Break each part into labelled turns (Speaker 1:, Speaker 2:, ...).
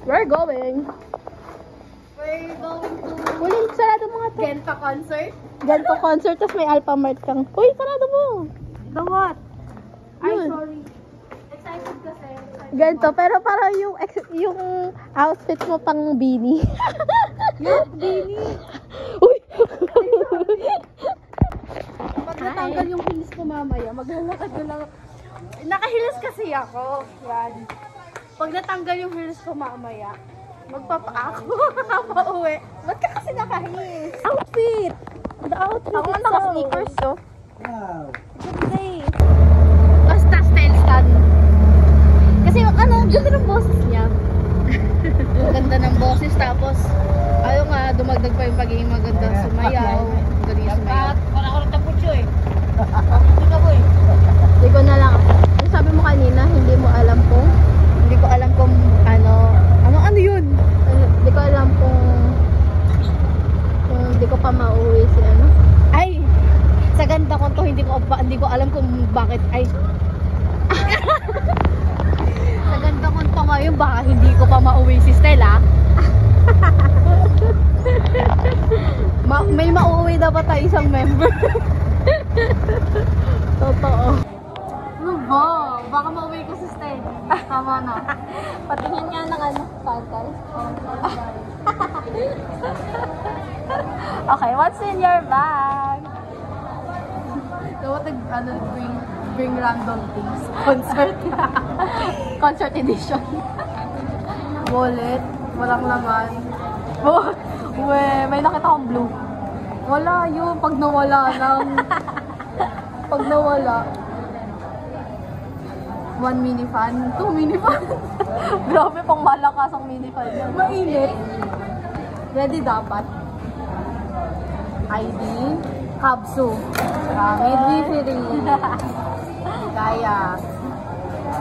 Speaker 1: We're going.
Speaker 2: We're going to
Speaker 1: Ulit, sarado mo nga to.
Speaker 2: Genta concert.
Speaker 1: Ganto concert, tapos may Alphamart kang. Uy, sarado mo.
Speaker 2: The what?
Speaker 1: Yun.
Speaker 2: Sorry. Excited kasi.
Speaker 1: Ganto, pero parang yung outfit mo pang beanie.
Speaker 2: Yung beanie.
Speaker 1: Uy!
Speaker 2: Pag natanggal yung heels ko mamaya, maglalakad ko lang. Nakaheels kasi ako. Yan. Pag natanggal yung heels ko mamaya, magpapa-ako. Pauwi. Ba't ka kasi naka-heels?
Speaker 1: Outfit! The outfit
Speaker 2: Ako
Speaker 1: itself.
Speaker 2: naka-sneakers to.
Speaker 3: Wow.
Speaker 2: Good day. Basta style stand. Kasi ano, ganda ng boses niya. Ang ganda ng boses, tapos ayaw nga, dumagdag pa yung pagiging maganda sumayaw. Galing sumayaw. Wala ko rin taputyo eh. Hindi ka boy.
Speaker 1: Hindi ko na lang. Yung sabi mo kanina, hindi mo alam kung
Speaker 2: Hindi ko alam kung ano yun?
Speaker 1: hindi ko alam kung hindi ko pa mauwi si ano.
Speaker 2: Ay, sa ganda ko to, hindi ko alam kung bakit. Ay. Sa ganda ko to ngayon, baka hindi ko pa mauwi si Stella. May mauwi dapat tayo isang member.
Speaker 1: Totoo.
Speaker 2: Ano ba? Baka mauwi ko si Stella. Tama na.
Speaker 1: Patingin nga ng ano, pantay.
Speaker 2: Okay, what's in your bag? Dapat bring random things. Concert. Concert edition. Wallet. Walang laman. Oh, may nakita akong blue. Wala yun. Pag nawala lang. Pag nawala. 1 minifan. 2 minifan. Grabe, pang malakas ang minifan. Mainit. Ready dapat. ID. Kabsu. Midwifery. Kaya.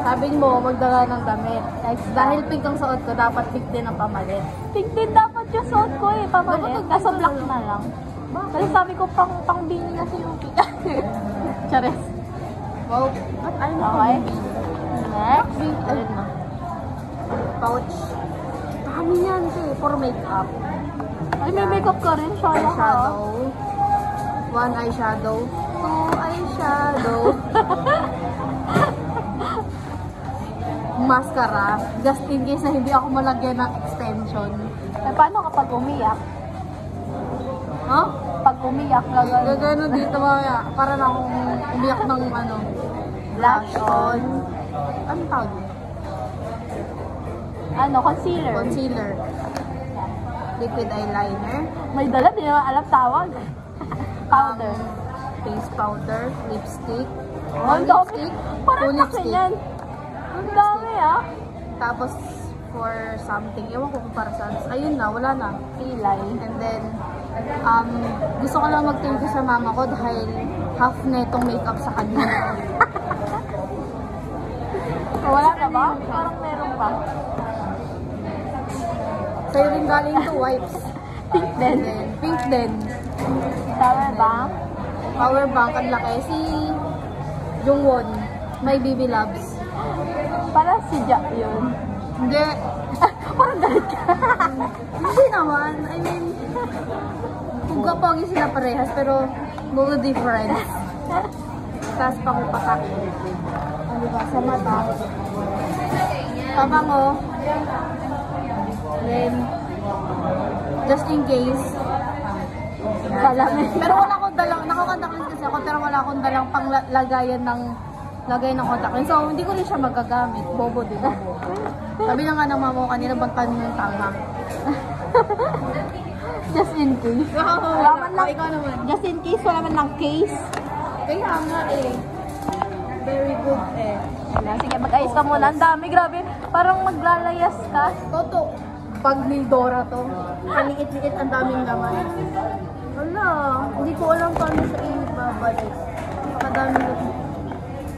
Speaker 2: Sabi mo, magdala ng damit. Dahil pink ang suot ko, dapat pink din ang pamalit.
Speaker 1: Pink din dapat yung suot ko eh, pamalit.
Speaker 2: Dapat
Speaker 1: Kaso black na lang. Kasi sabi ko pang beanie kasi yung pink.
Speaker 2: Chares. Wow. Ay,
Speaker 1: Okay. Next.
Speaker 2: Alin na? Pouch. Dami yan for makeup.
Speaker 1: Ay, may makeup ka rin. Shaya ka.
Speaker 2: Eyeshadow. 1 eyeshadow. 2 eyeshadow. Mascara. Just in case na hindi ako malagyan ng extension.
Speaker 1: Eh, paano kapag umiyak?
Speaker 2: Huh?
Speaker 1: Pag umiyak, gagawin.
Speaker 2: Gagano dito mamaya. Para na akong umiyak ng ano.
Speaker 1: Blush on.
Speaker 2: Anong tawag?
Speaker 1: Ano, concealer.
Speaker 2: Concealer. Liquid eyeliner.
Speaker 1: May dala, di naman alam tawag. Powder.
Speaker 2: Face powder. Lipstick.
Speaker 1: Ang dami.
Speaker 2: Lipstick.
Speaker 1: Parang
Speaker 2: Full
Speaker 1: laki yan. Ang dami ah.
Speaker 2: Tapos, for something, ewan ko kung para saan. Ayun na, wala na.
Speaker 1: Pilay.
Speaker 2: And then, gusto ko lang mag-thank you sa mama ko dahil half na itong makeup sa kanya.
Speaker 1: Wala na ba? Parang meron pa.
Speaker 2: Sa'yo rin galing to wipes.
Speaker 1: Pink din.
Speaker 2: And then, pink din.
Speaker 1: Tama ba?
Speaker 2: Power bank, ang laki. Si Jungwon, may BB Labs.
Speaker 1: Para si Jack yun.
Speaker 2: Hindi.
Speaker 1: Parang galit ka.
Speaker 2: Hindi naman. I mean, kung gapogi sila parehas, pero mga difference. Tapos pangupatak. Ano ba? Sa mata. Pabango. Then, just in case.
Speaker 1: Palamig.
Speaker 2: Pero wala akong dalang, nakakontact lens kasi ako, pero wala akong dalang panglagayan ng contact lens. So, hindi ko rin siya magagamit. Bobo din ako. Sabi na nga ng mama ko kanina, bantan mo yung tanga.
Speaker 1: Just in case.
Speaker 2: Wala man lang. Ikaw naman.
Speaker 1: Just in case, wala man lang case.
Speaker 2: Kaya nga eh. Very good eh.
Speaker 1: Ayan, sige, mag-ayos ka muna. Ang dami, grabe. Parang maglalayas ka.
Speaker 2: Toto. Pag ni Dora to, paliit-liit ang daming laman. Wala. Hindi ko alam paano sa ibabalik. Nakadami na.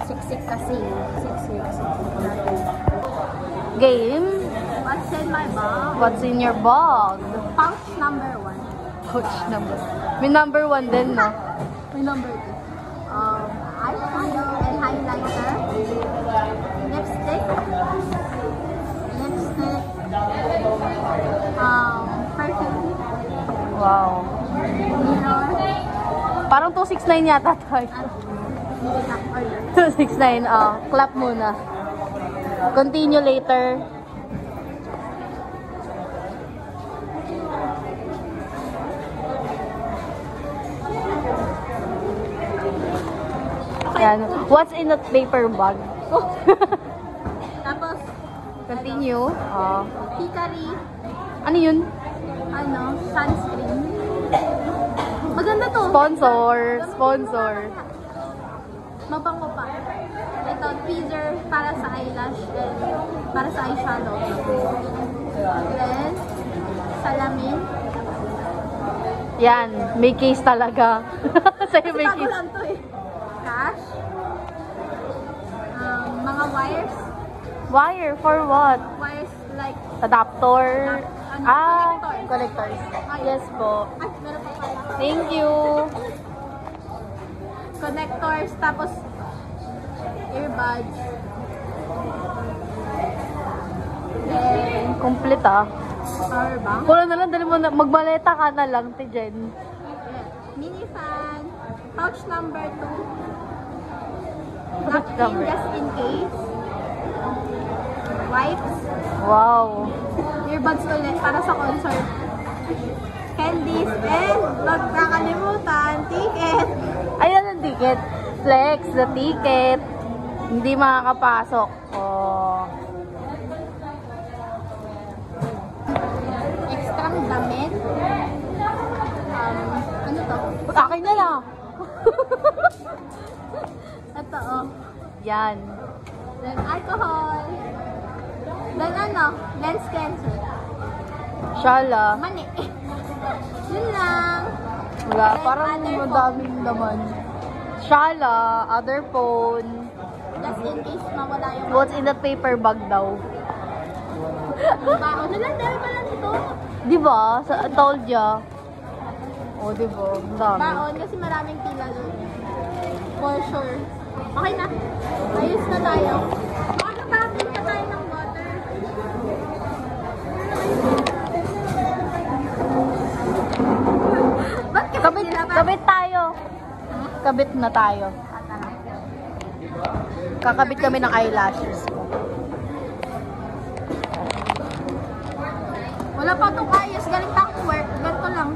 Speaker 2: Siksik kasi. Siksik.
Speaker 1: Game.
Speaker 2: What's in my bag?
Speaker 1: What's in your bag?
Speaker 2: Pouch number 1.
Speaker 1: Coach number. May number 1 din, no?
Speaker 2: May number 2. Eyeshadow and highlighter. Lipstick. Parang 269 yata tayo. 269, clap muna. Continue later. Yan. What's in that paper bag?
Speaker 1: Tapos,
Speaker 2: Continue.
Speaker 1: Hikari,
Speaker 2: Ano yun?
Speaker 1: sunscreen. Maganda to.
Speaker 2: Sponsor.
Speaker 1: Mabango pa. Ito, tweezer para sa eyelash and para sa eyeshadow. Then, salamin.
Speaker 2: Yan. May case talaga. Sa'yo may
Speaker 1: Bago
Speaker 2: case.
Speaker 1: lang to eh. Cash. Mga wires.
Speaker 2: Wire for what?
Speaker 1: Wires like,
Speaker 2: Adapter.
Speaker 1: connectors.
Speaker 2: Connectors. Yes po.
Speaker 1: ay, meron pa pala.
Speaker 2: Thank you.
Speaker 1: Connectors, tapos earbuds. Then,
Speaker 2: Complete ah.
Speaker 1: power bank.
Speaker 2: Wala na lang, dali mo na. Magbaleta ka na lang, ti Jen.
Speaker 1: Mini fan. Pouch number 2.
Speaker 2: Pouch
Speaker 1: Napkin
Speaker 2: number.
Speaker 1: just in case. Wipes.
Speaker 2: Wow.
Speaker 1: Earbuds ulit para sa concert. Candies. And, wag kakalimutan, ticket.
Speaker 2: Ayan ang ticket. Flex, the ticket. Hindi makakapasok. Oh.
Speaker 1: Extra damit. Ano to?
Speaker 2: Akin na lang.
Speaker 1: Ito, oh.
Speaker 2: Yan.
Speaker 1: Then, alcohol. Then, lens cleanser.
Speaker 2: Shala.
Speaker 1: Mani. Yun lang.
Speaker 2: Wala.
Speaker 1: Then,
Speaker 2: Parang
Speaker 1: other
Speaker 2: madaming naman. Shala. Other phone.
Speaker 1: Just in case mawala yung
Speaker 2: What's in that paper bag daw?
Speaker 1: baon. Dahil pala nito.
Speaker 2: Di ba? I told ya. Oh, di ba? Ang dami.
Speaker 1: Baon kasi maraming pila doon. For sure. Okay na. Ayos na tayo. Makakapin ka tayo ng water. Ba't kasi
Speaker 2: Kabit,
Speaker 1: sila ba?
Speaker 2: kabit tayo. Kabit na tayo. Kakabit kami ng eyelashes.
Speaker 1: Wala pa itong ayos. Galing pa ako work. Ganito lang.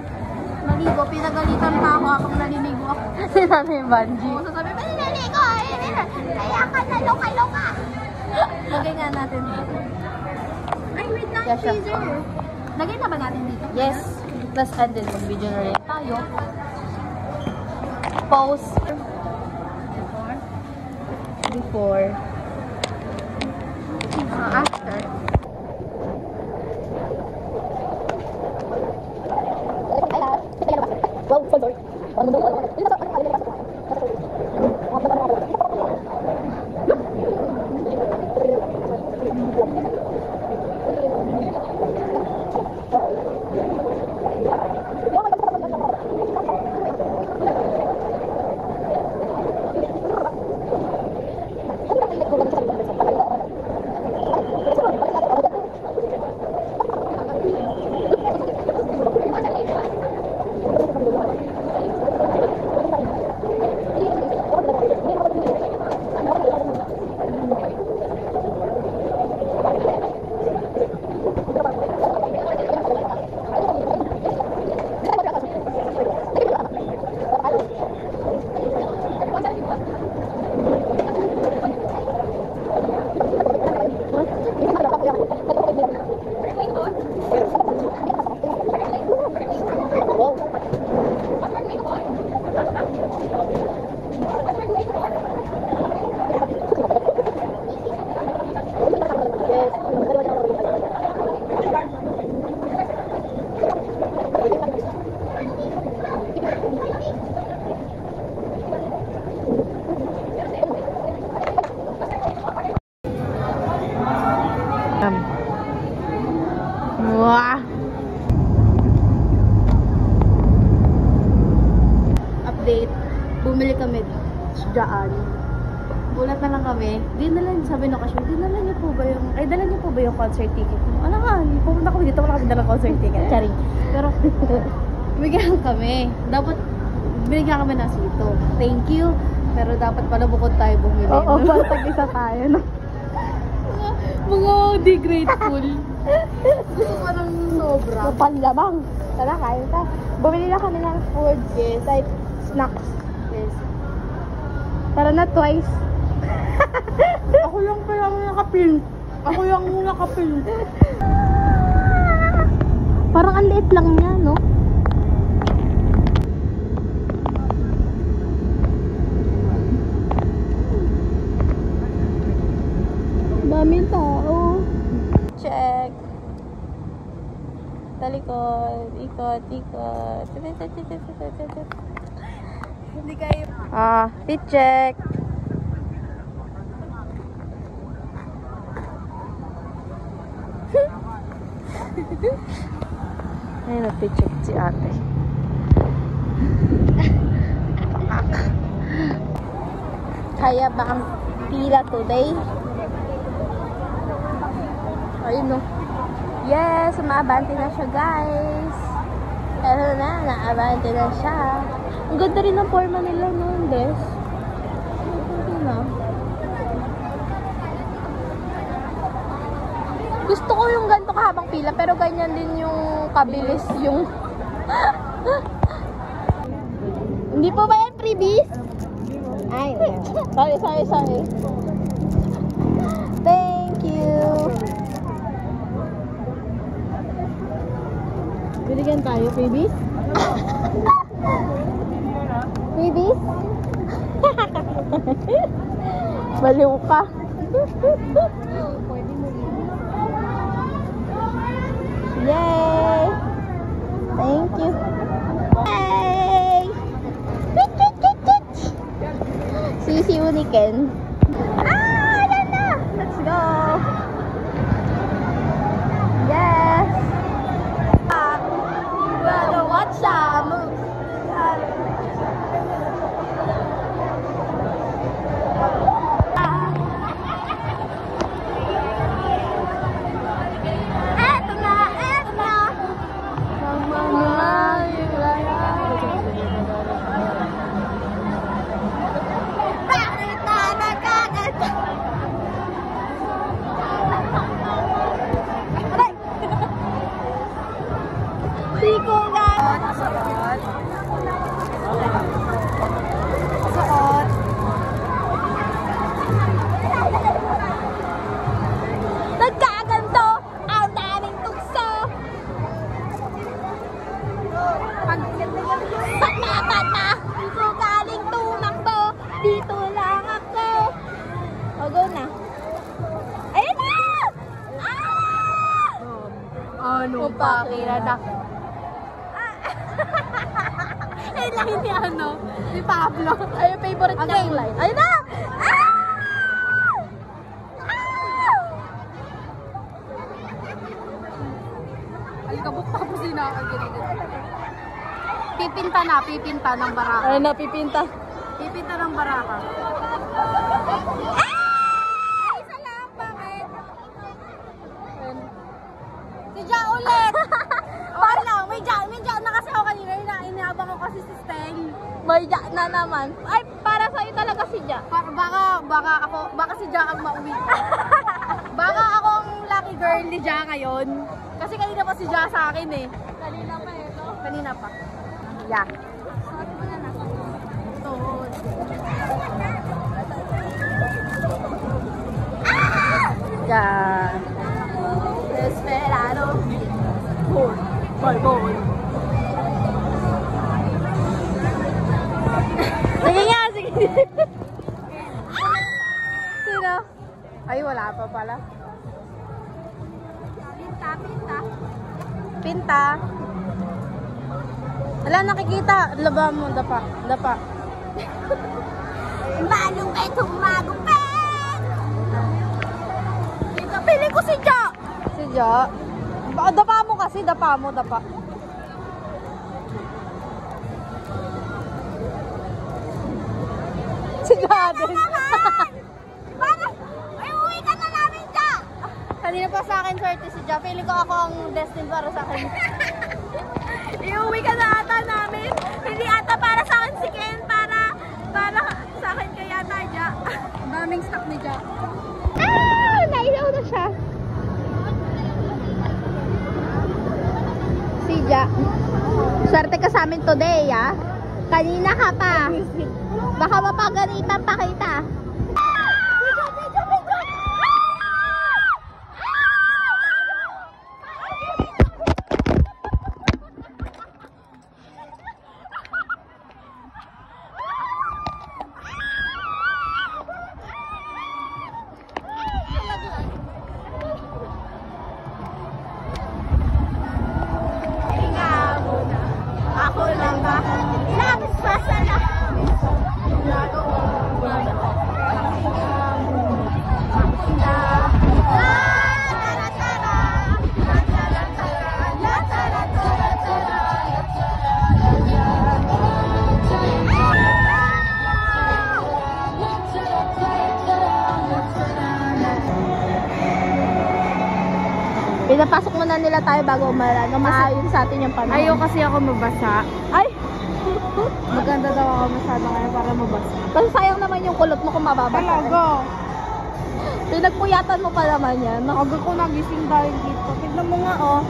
Speaker 1: Maligo. Pinagalitan pa ako akong naliligo ako.
Speaker 2: Si Nanay Banji.
Speaker 1: Oo, sasabi, ba naliligo? Kaya ka nalunga-lunga. Lagay nga natin dito. Ay, wait lang.
Speaker 2: Yes, siya.
Speaker 1: Freezer. Lagay na ba natin dito?
Speaker 2: Yes. Plus, and then, mag-video na rin tayo. Pause. Before.
Speaker 1: After.
Speaker 2: Wow. Update. Bumili kami dyan. Bulat na lang kami. Dinala niyo, sabi ng cashier, dinala niyo po ba yung, ay dala niyo po ba yung concert ticket? Ano nga, pumunta kami dito, wala kami dalang concert ticket. Charing. Pero, bigyan kami. Dapat, binigyan kami ng sito. Thank you. Pero dapat pala bukod tayo bumili.
Speaker 1: Oo, pala tag-isa tayo, no?
Speaker 2: Mga di grateful. Parang sobra.
Speaker 1: Panlamang. Tara, kain ka. Bumili na kami ng food.
Speaker 2: Yes.
Speaker 1: Like, snacks.
Speaker 2: Yes.
Speaker 1: Tara na twice.
Speaker 2: Ako lang pala ang nakapin. Ako lang ang nakapin.
Speaker 1: Parang ang liit lang niya, no? Daming tao. Check. Talikod. Ikot, ikot.
Speaker 2: Hindi kayo.
Speaker 1: Fit check. Ayun na, fit check si ate. Kaya ba ang pila today? Ayun no. Yes, umaabante na siya guys. Pero naabante na siya. Ang ganda rin ng forma nila noon, Des. Ito na. Gusto ko yung ganito kahabang pila, pero ganyan din yung kabilis yung... Hindi po ba yan freebies? Ay, sorry. Thank you.
Speaker 2: Binigyan tayo, freebies?
Speaker 1: Freebies? Baliw ka. Yay! Thank you. Yay! Sisiw ni Ken. Ayan na! Let's go! Yes! Well, watch out! Move! Eto na! Bakit na nagkakata? Aray! Di ko nga! Suot! Nagkaganto! Ang daming tukso! Patma! Dito galing tumakbo! Dito lang ako! O, go na! Ayun na!
Speaker 2: Ano
Speaker 1: pa, kira na.
Speaker 2: Ayun lang ni ano, ni Pablo.
Speaker 1: Ay, yung favorite niyang line. Ayun na!
Speaker 2: Alikabok tapos din nakakagiligid. Pipinta ng baraka.
Speaker 1: Ay, napipinta.
Speaker 2: Pipinta ng baraka.
Speaker 1: Isa lang, bakit? Si Ja ulit!
Speaker 2: Okay lang, may ja na kasi ako kanina, inaabang ko kasi si Stel.
Speaker 1: May Ja na naman. Ay, para sa'yo talaga si Ja.
Speaker 2: Baka si Ja ang mauwi. Baka ako ang lucky girl ni Ja ngayon. Kasi kanina pa si Ja sa akin eh.
Speaker 1: Kanina pa ito.
Speaker 2: Kanina pa.
Speaker 1: Ja. Ja.
Speaker 2: Desperado. Boy.
Speaker 1: Sige nga, sige. Sino? Ay, wala pa pala. Pinta. Wala, nakikita. Laba mo, dapa.
Speaker 2: Manong kayo tumagupin!
Speaker 1: Pili ko si Ja. Si Ja? Dapa mo kasi, dapa. Si Ja din.
Speaker 2: Ay, uwi ka na namin, Ja!
Speaker 1: Kanina pa sa akin swerte si Ja. Pili ko ako ang destined para sa akin. Iuwi ka na ata namin. Hindi ata para sa akin si Ken, para sa akin kaya tayo.
Speaker 2: Daming stock ni Jack.
Speaker 1: Nailaw na siya. Si Jack. Swerte ka sa amin today, ah. Kanina ka pa. Baka mapagalitan pa kita. Ako lang ba? Labas pa sana. Pinapasok muna nila tayo bago umaran. Maayon sa atin yung panahon.
Speaker 2: Ayaw kasi ako mabasa.
Speaker 1: Ay!
Speaker 2: Maganda daw ako masyado ngayon para mabasa.
Speaker 1: Kasi sayang naman yung kulot mo kung mababasa.
Speaker 2: Talaga.
Speaker 1: Pinagpuyatan mo pa naman yan.
Speaker 2: Aga ko nagising dahil dito. Tignan mo nga oh.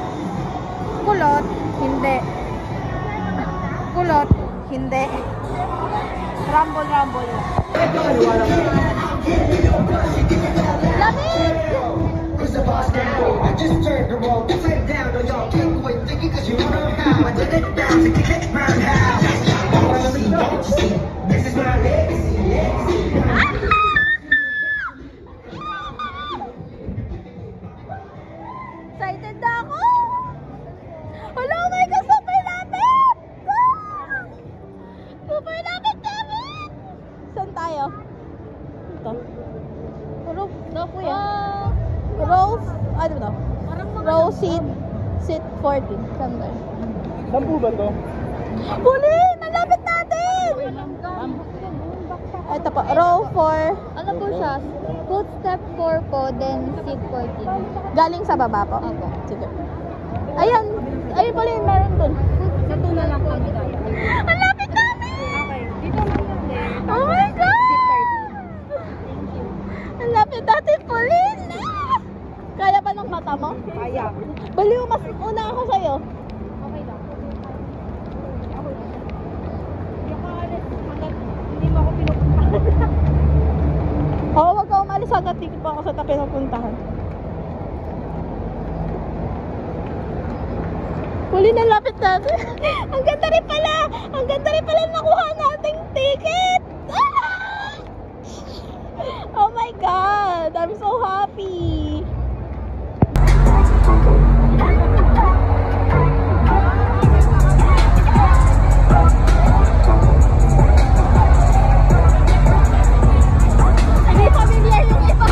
Speaker 2: Kulot, hindi. Kulot, hindi. Rumble.
Speaker 1: Lamig!
Speaker 3: Who's the boss now? I just turned the roll, sit down on y'all. Can't quit thinking cause you don't know how. I did it down to kick my house. Honestly, don't you see? This is my legacy.
Speaker 1: Excited na ako! Hello, my God! Super lapit! Super lapit namin! Saan tayo? Ito. Row po yan. Row, ano ba? Row seat 14. Saan tayo?
Speaker 3: Saan po ba to?
Speaker 1: Huli! Nalapit natin! Ito po, row 4.
Speaker 2: Ano po siya? Footstep 4 po, then seat 14.
Speaker 1: Galing sa baba po?
Speaker 2: Opo.
Speaker 1: Sige. Ayan. Ayun pala yung meron dun.
Speaker 2: Sa tuna lang kami tayo.
Speaker 1: Ang lapit namin!
Speaker 2: Okay, dito lang natin.
Speaker 1: Oh my God!
Speaker 2: Seat 13. Thank you.
Speaker 1: Ang lapit natin, Pauline! Kaya ba ng mata mo?
Speaker 2: Kaya.
Speaker 1: Baliw, mas una ako sa'yo.
Speaker 2: Okay lang. Hindi ako alis hanggat hindi mo ako pinupunta.
Speaker 1: Oo, wag ka umalis hanggat di pa ako sa tabi napuntahan. Pauline, ang lapit natin. Ang ganda rin pala! Ang ganda rin pala nakuha nating ticket! Ah! Oh my God! I'm so happy! Hindi familiar yung iba.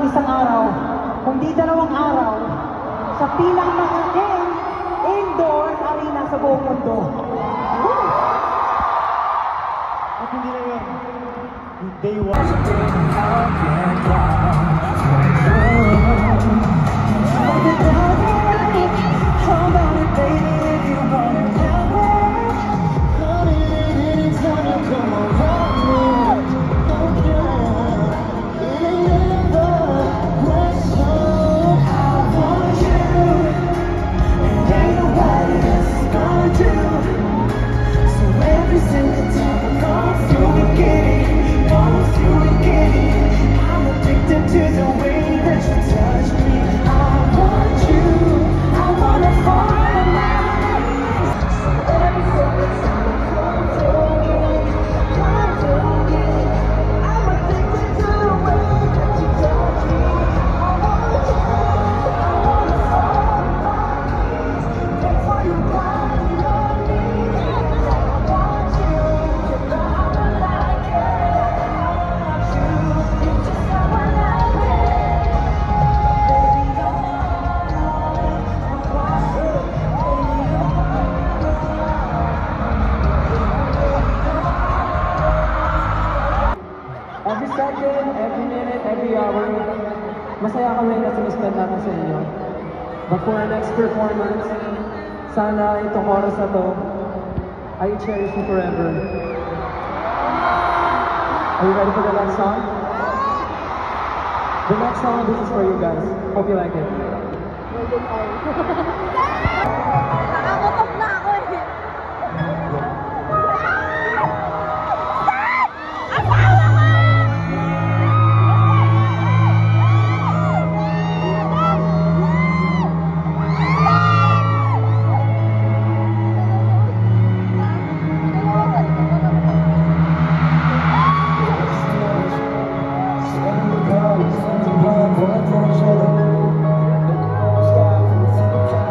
Speaker 4: Isang araw, kundi 2 araw, sa pinakamalaking indoor arena sa buong mundo. At hindi na yun, day one. How about it, baby, if you want it that way? Not it, it's gonna come around me. It ain't never question. I want you, and ain't nobody else gonna do. So every single time I come through and get it, I'm addicted to the way that you touch me. I want you, I wanna fall in love. So every single time I come through and get it, I'm addicted to the way that you touch me. I want you, I wanna fall in love. That's why you want me on me. I want you, you know how I like it. I want you, just how I like it. Baby, I want you, every second, every minute, every hour, masaya kami na sinispend natin sa inyo. But for our next performance, sana itong oras na to, I cherish you forever. Are you ready for the next song? The next song, this is for you guys. Hope you like it.
Speaker 1: Nakakutok na ako eh.
Speaker 3: Stop.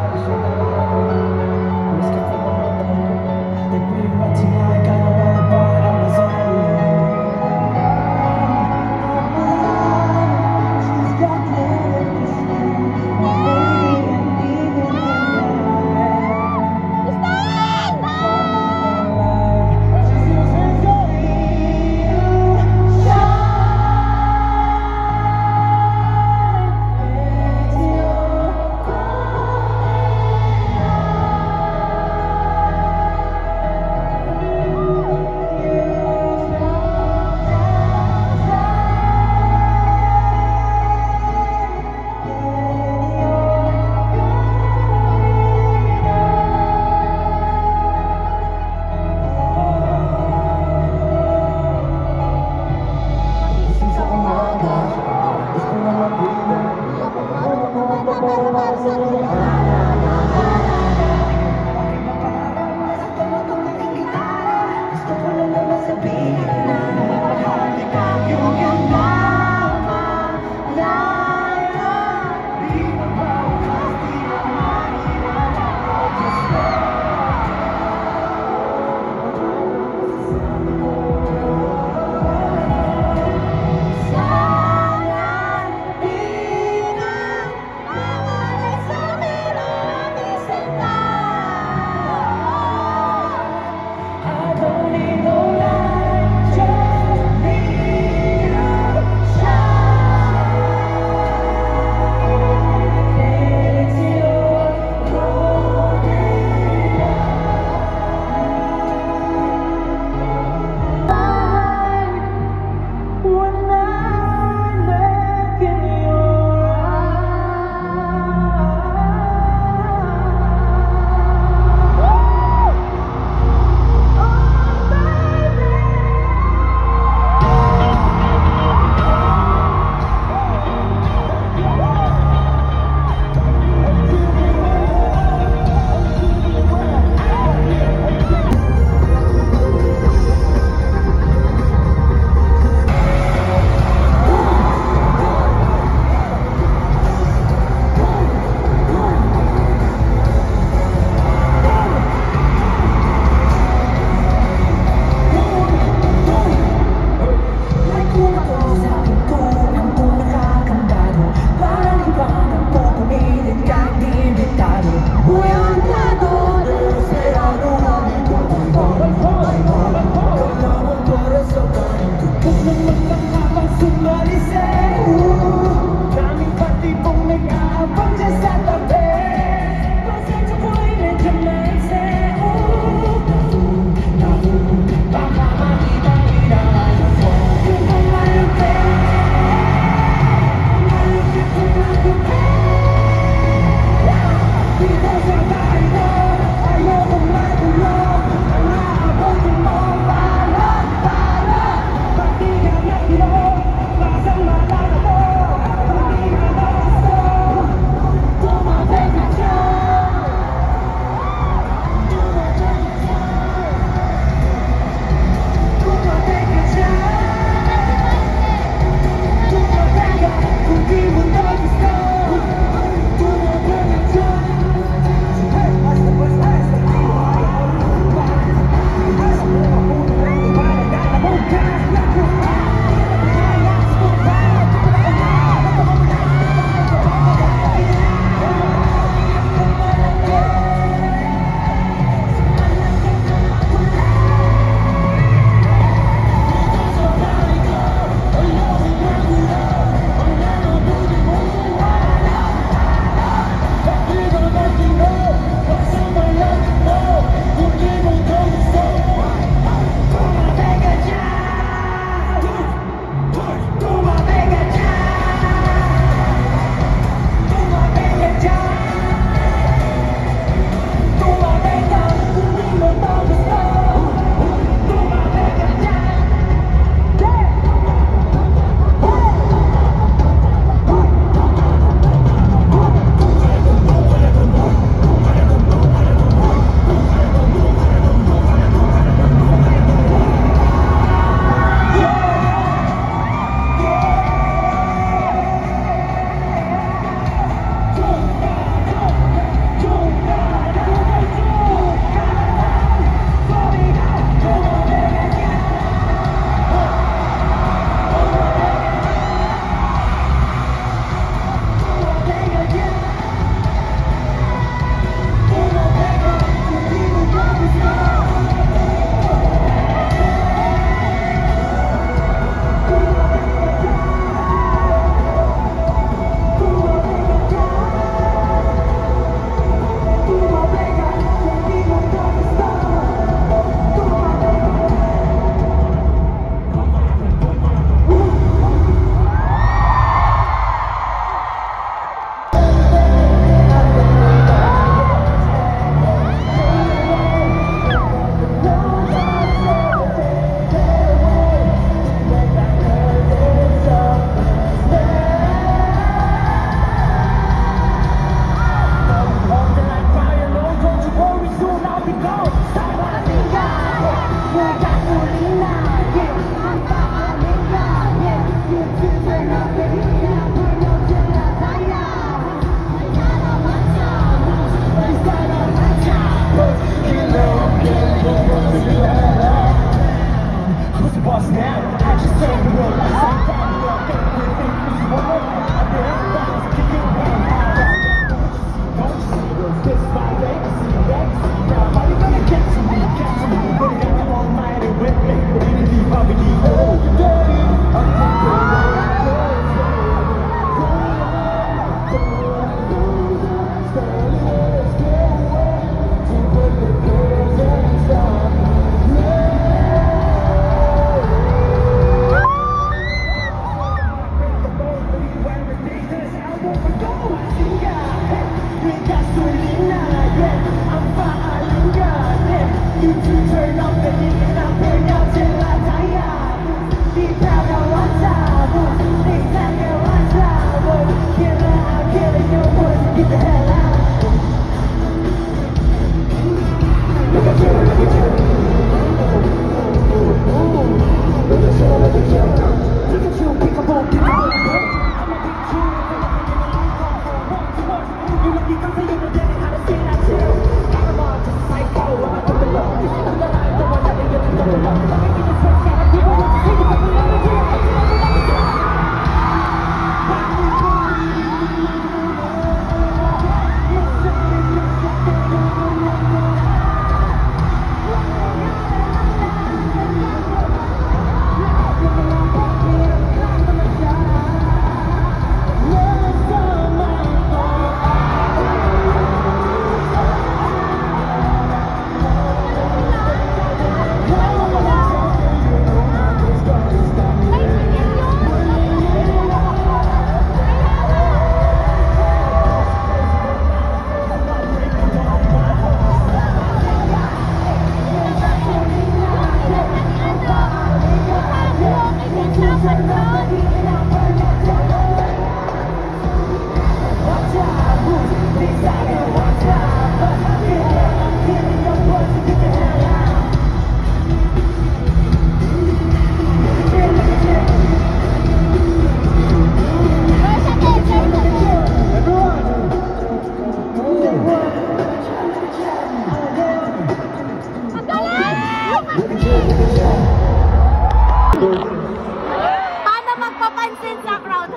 Speaker 1: Paano magpapansin sa crowd?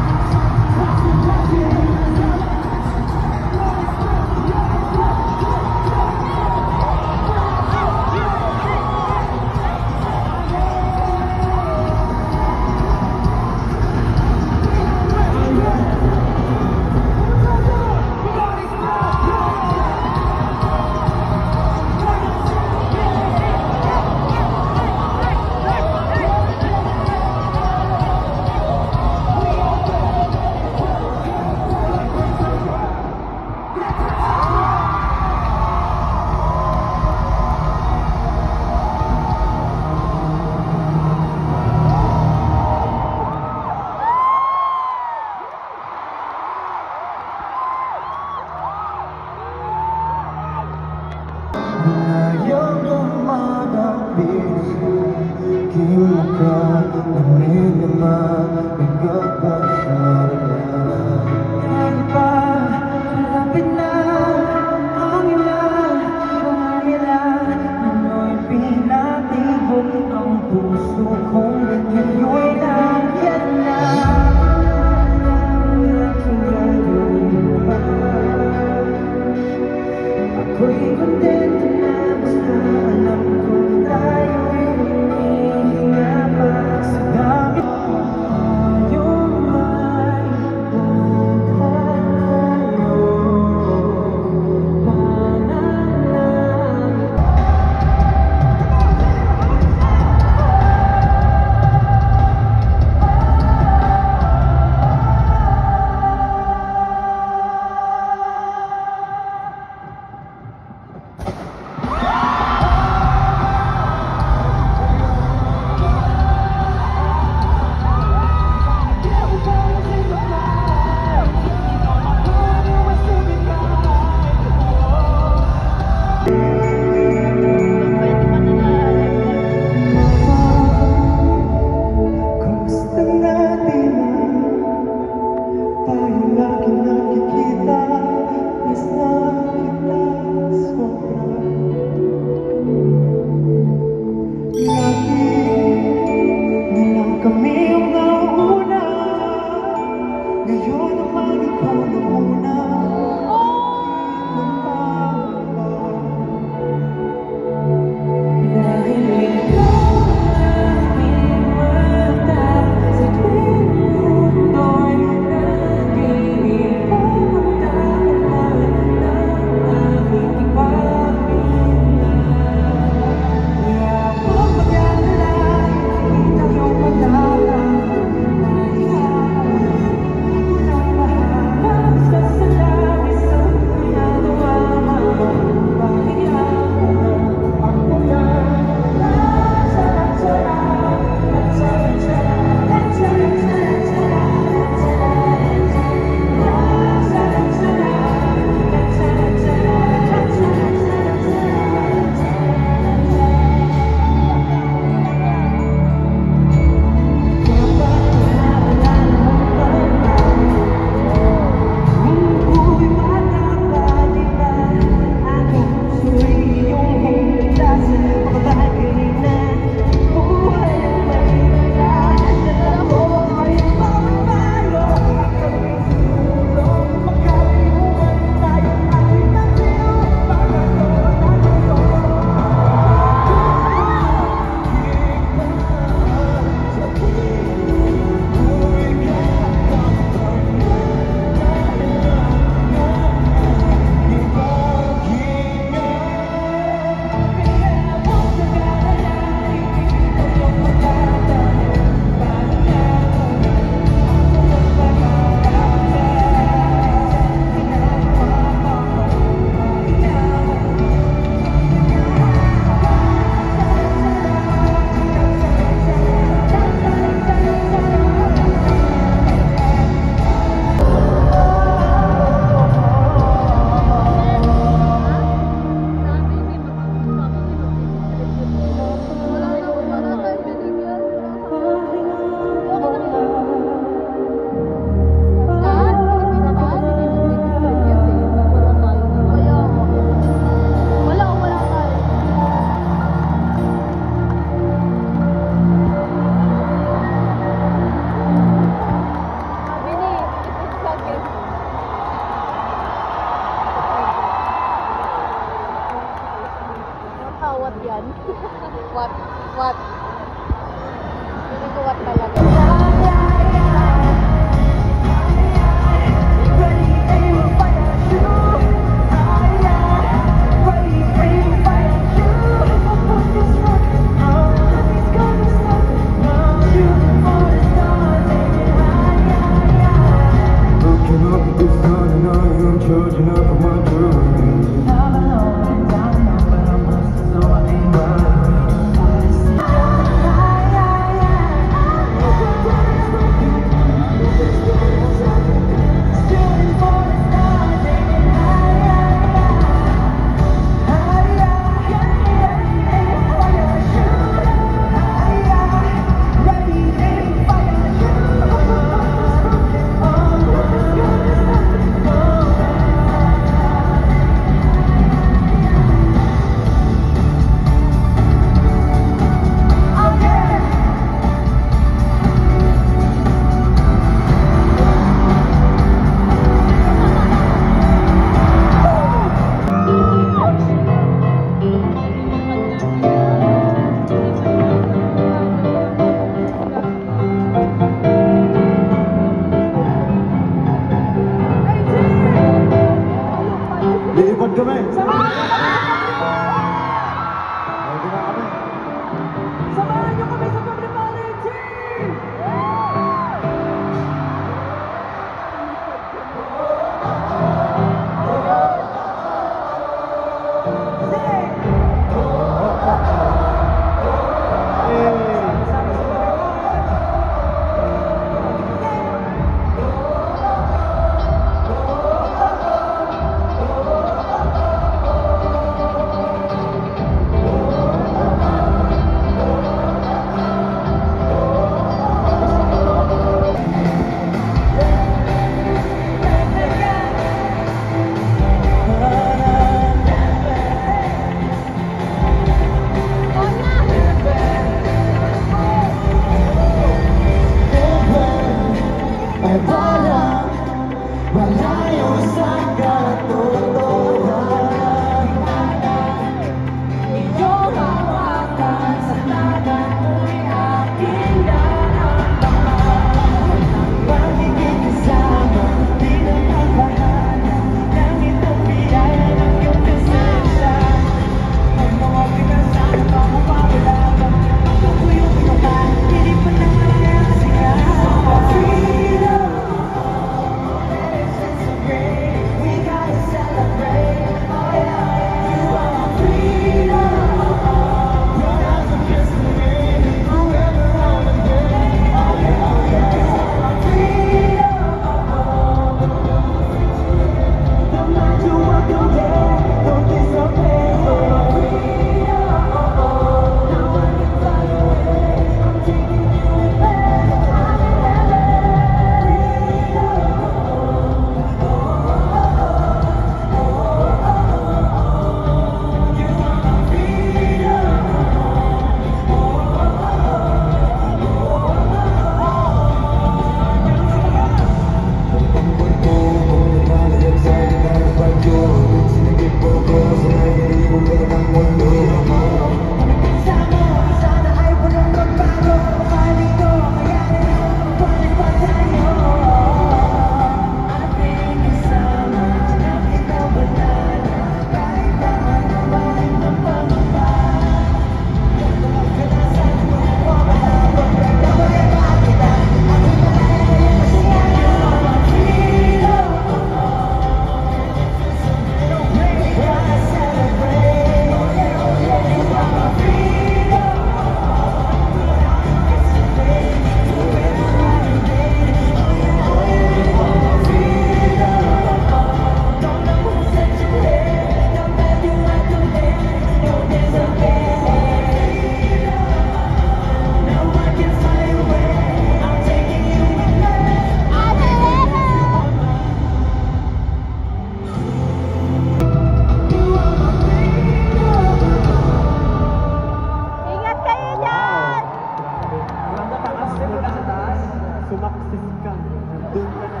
Speaker 4: sumaksis ka. Nandun ka na.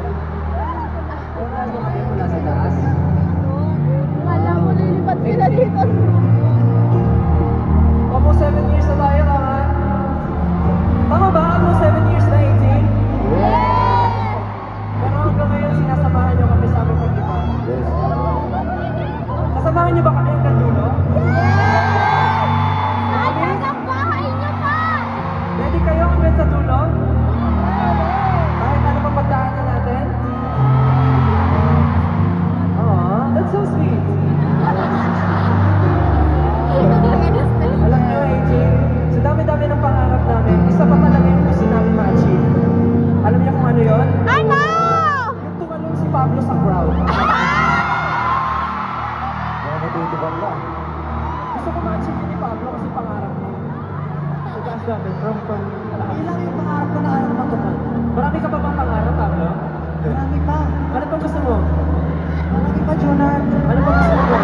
Speaker 4: Wala mo kami mula sa taas.
Speaker 1: Wala mo, lilipat sila dito.
Speaker 4: Almost 7 years na tayo, tama? Tama ba? Almost 7 years na, 18? Pero hanggang ngayon, sinasamahan niyo kami sa aming pag-iba. Yes. Kasamahan niyo ba kami hanggang dulo?
Speaker 1: Hanggang bahay niyo pa!
Speaker 4: Ready kayo hanggang sa dulo? Kahit ano pa pagdaanan natin? Aww, that's so sweet. Alam niyo, 18, sa dami-dami ng pangarap namin, isa pa talaga yung gusto namin ma-achieve. Alam niyo kung ano yun?
Speaker 1: Ano?
Speaker 4: Yung tumalong si Pablo sa crowd. Nakakatutubang ka. Gusto ko ma-achieve yun ni Pablo kasi pangarap niya. Itaas natin, from ilang yung pangarap ko na alam matupad. Marami ka pa bang pangarap, Pablo? Marami pa. Ano pang gusto mo? Marami pa, Jonah. Ano pang gusto mo?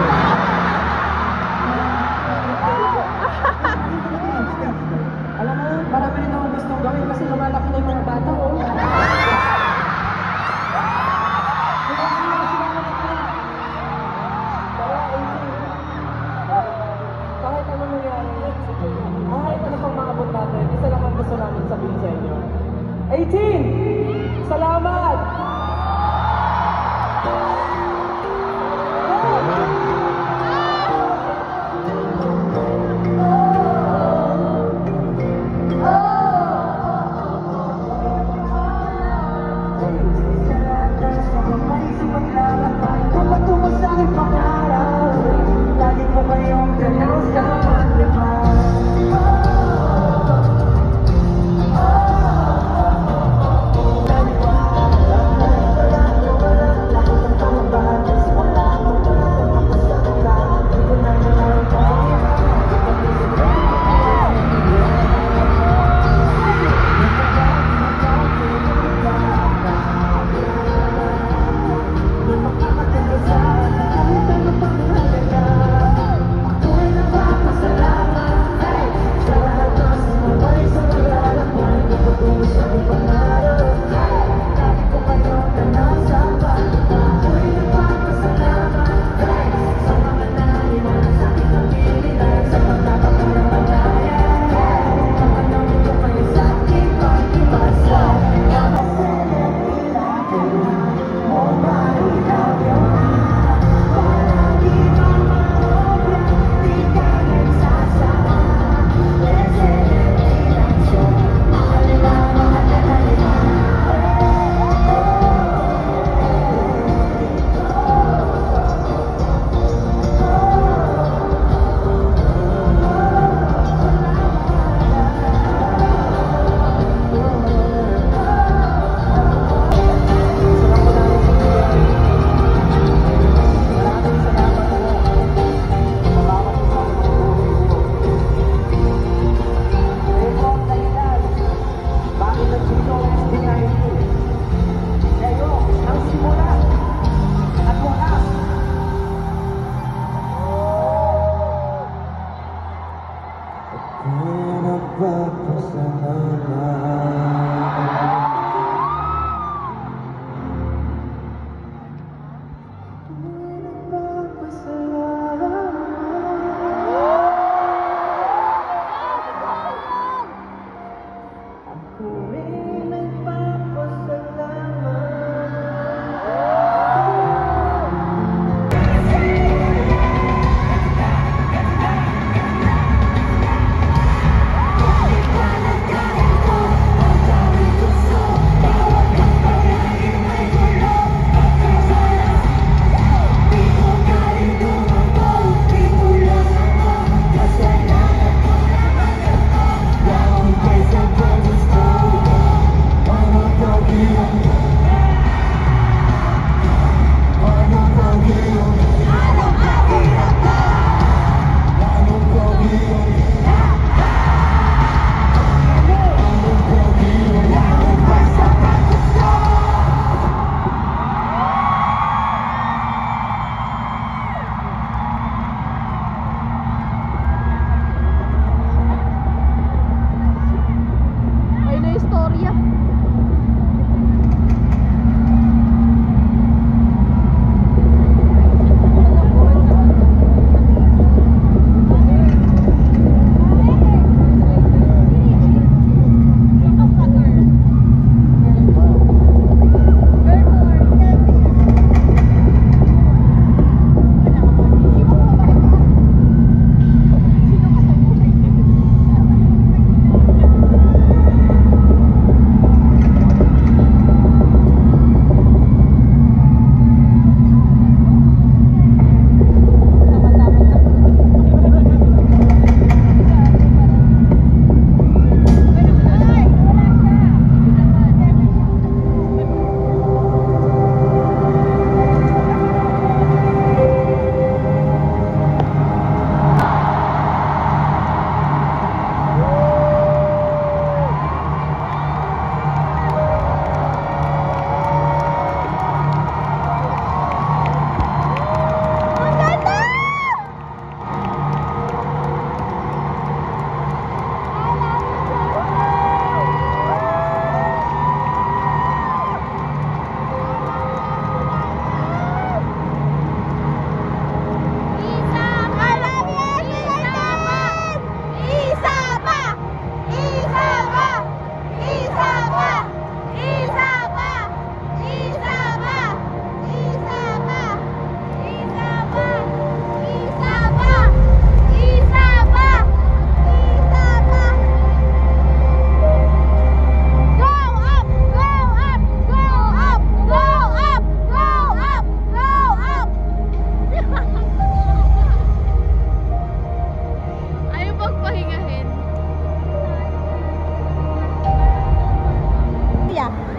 Speaker 4: Alam mo, marami rin akong gustong gawin kasi lumalaki na yung mga bata, oh. Kahit ano nangyari, kahit ano pang maabot natin, isa lang ang gusto namin sabihin sa inyo. 18! Salamat!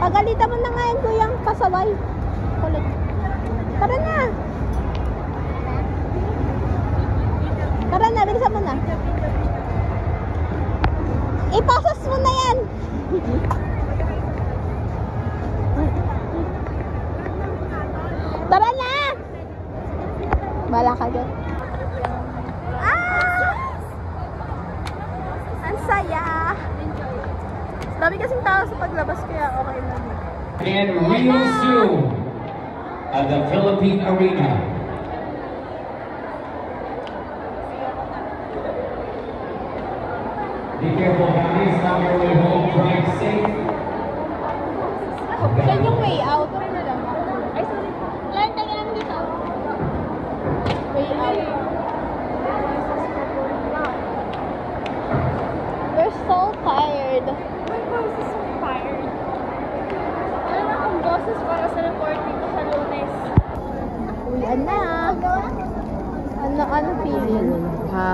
Speaker 1: Pagalitan mo na nga yung kuyang pasaway. Kulit. Tara na. Tara na, bilisan mo na. Ipasas mo na yan. Tara na. Bala ka dyan. Ang saya. Dami kasing tao sa paglabas kaya okay lang.
Speaker 5: And real soon at the Philippine Arena. Be careful, guys. Now your way home. Drive safe.
Speaker 1: Saan yung way out? Ay, sorry. Lan, tayo namin dito. Way out. We're so tired.
Speaker 2: My voice is so tired. Wala na akong boses para sa recording ko sa Lunes.
Speaker 1: Uwian na. Ano feeling?
Speaker 2: Ha?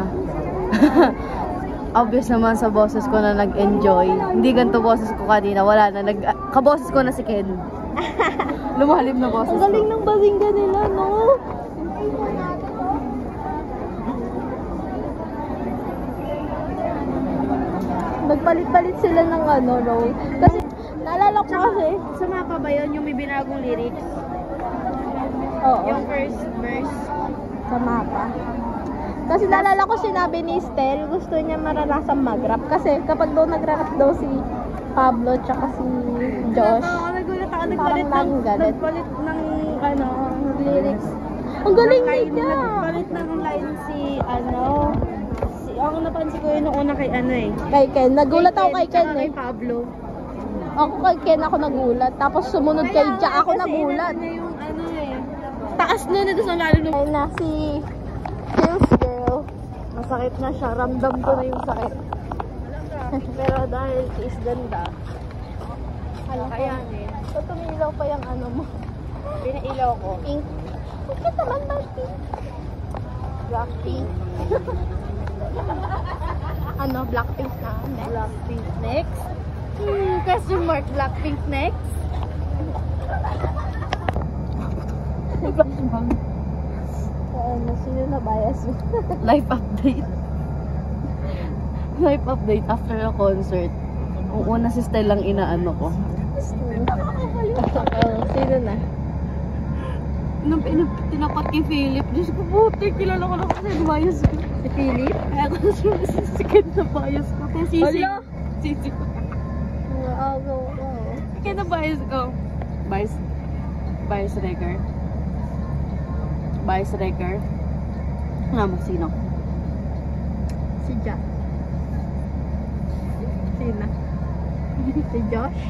Speaker 2: Obvious naman sa boses ko na nag-enjoy. Hindi ganito boses ko kanina. Wala na. Kaboses ko na si Ken. Lumalim na boses
Speaker 1: Ang galing ng bazinga nila, no? Nagpalit-palit sila ng role. Kasi, naalala ko kasi.
Speaker 2: Sa mapa ba yun? Yung may binagong lyrics?
Speaker 1: Oo.
Speaker 2: Yung first verse?
Speaker 1: Sa mapa. Kasi naalala ko sinabi ni Stel, gusto niya maranasan mag-rap. Kasi kapag daw nag-rap daw si Pablo tsaka si Josh,
Speaker 2: Nagulat ako.
Speaker 1: parang galit.
Speaker 2: Nagpalit ng lyrics.
Speaker 1: Ang galing
Speaker 2: Line,
Speaker 1: niya!
Speaker 2: nagpalit ng line ako napansin ko yun nung una kay
Speaker 1: Kay Ken. Nagulat ako kay Ken
Speaker 2: Kay
Speaker 1: eh.
Speaker 2: Pablo.
Speaker 1: Ako kay Ken ako nagulat. Tapos sumunod kay Jack ako
Speaker 2: Kasi
Speaker 1: nagulat.
Speaker 2: inano niya yung taas nun, ito sa lalo nung
Speaker 1: Ay na si Hills Girl. Masakit na siya. Ramdam ko na yung sakit. Pero dahil she is ganda.
Speaker 2: kayanin.
Speaker 1: So tumilaw pa yung mo.
Speaker 2: Pinailaw ko.
Speaker 1: Pink. Bakit naman ba pink? Blackpink. Blackpink na. Next.
Speaker 2: Blackpink next. Question mark, Blackpink next.
Speaker 1: Sino na bias mo?
Speaker 2: Life update. Life update after a concert. Ang una si Stella lang inaano ko.
Speaker 1: Sino na?
Speaker 2: Nung tinapat kay Philip, Diyos ko puti, kilala ko lang kasi bias ko.
Speaker 1: Si Philip?
Speaker 2: Kaya ko si second na bias ko. Kaya Sisi.
Speaker 1: Ala!
Speaker 2: Sisi ko.
Speaker 1: Go.
Speaker 2: Kaya na bias ko. Bias record. Bias record. Sino?
Speaker 1: Si Jack. Sino? Si Josh?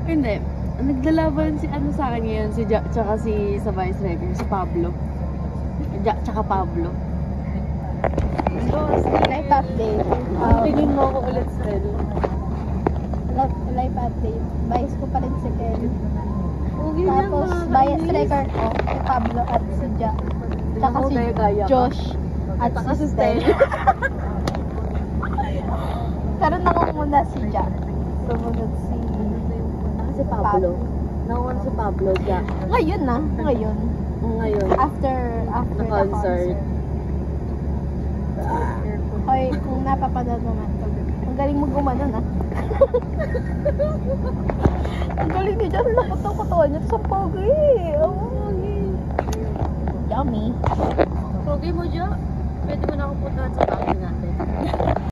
Speaker 2: Hindi. Naglalaban si sa akin ngayon, si Jack, tsaka si sa Vice Record, si Pablo. Jack, tsaka Pablo.
Speaker 1: Life update.
Speaker 2: Tingin mo ako ulit, Stel.
Speaker 1: Life update. Bias ko pa rin si Ken.
Speaker 2: Okay
Speaker 1: Tapos, bias record ko si Pablo at si Jack. Tsaka si Josh at si Stel. Karoon na ko muna si Jack. Sumunod si
Speaker 2: Pablo. Nakuha si Pablo, Jack.
Speaker 1: Ngayon na. Ngayon.
Speaker 2: Ngayon.
Speaker 1: After
Speaker 2: The
Speaker 1: the
Speaker 2: concert.
Speaker 1: Hoy, kung napapanood naman to. Ang galing mo gumanon ah. Ang galing niya dyan. Lapot ang katawan niya sa pogi. Yummy.
Speaker 2: Pogi mo, Jack. Pwede mo na ako puntahan sa bahay natin.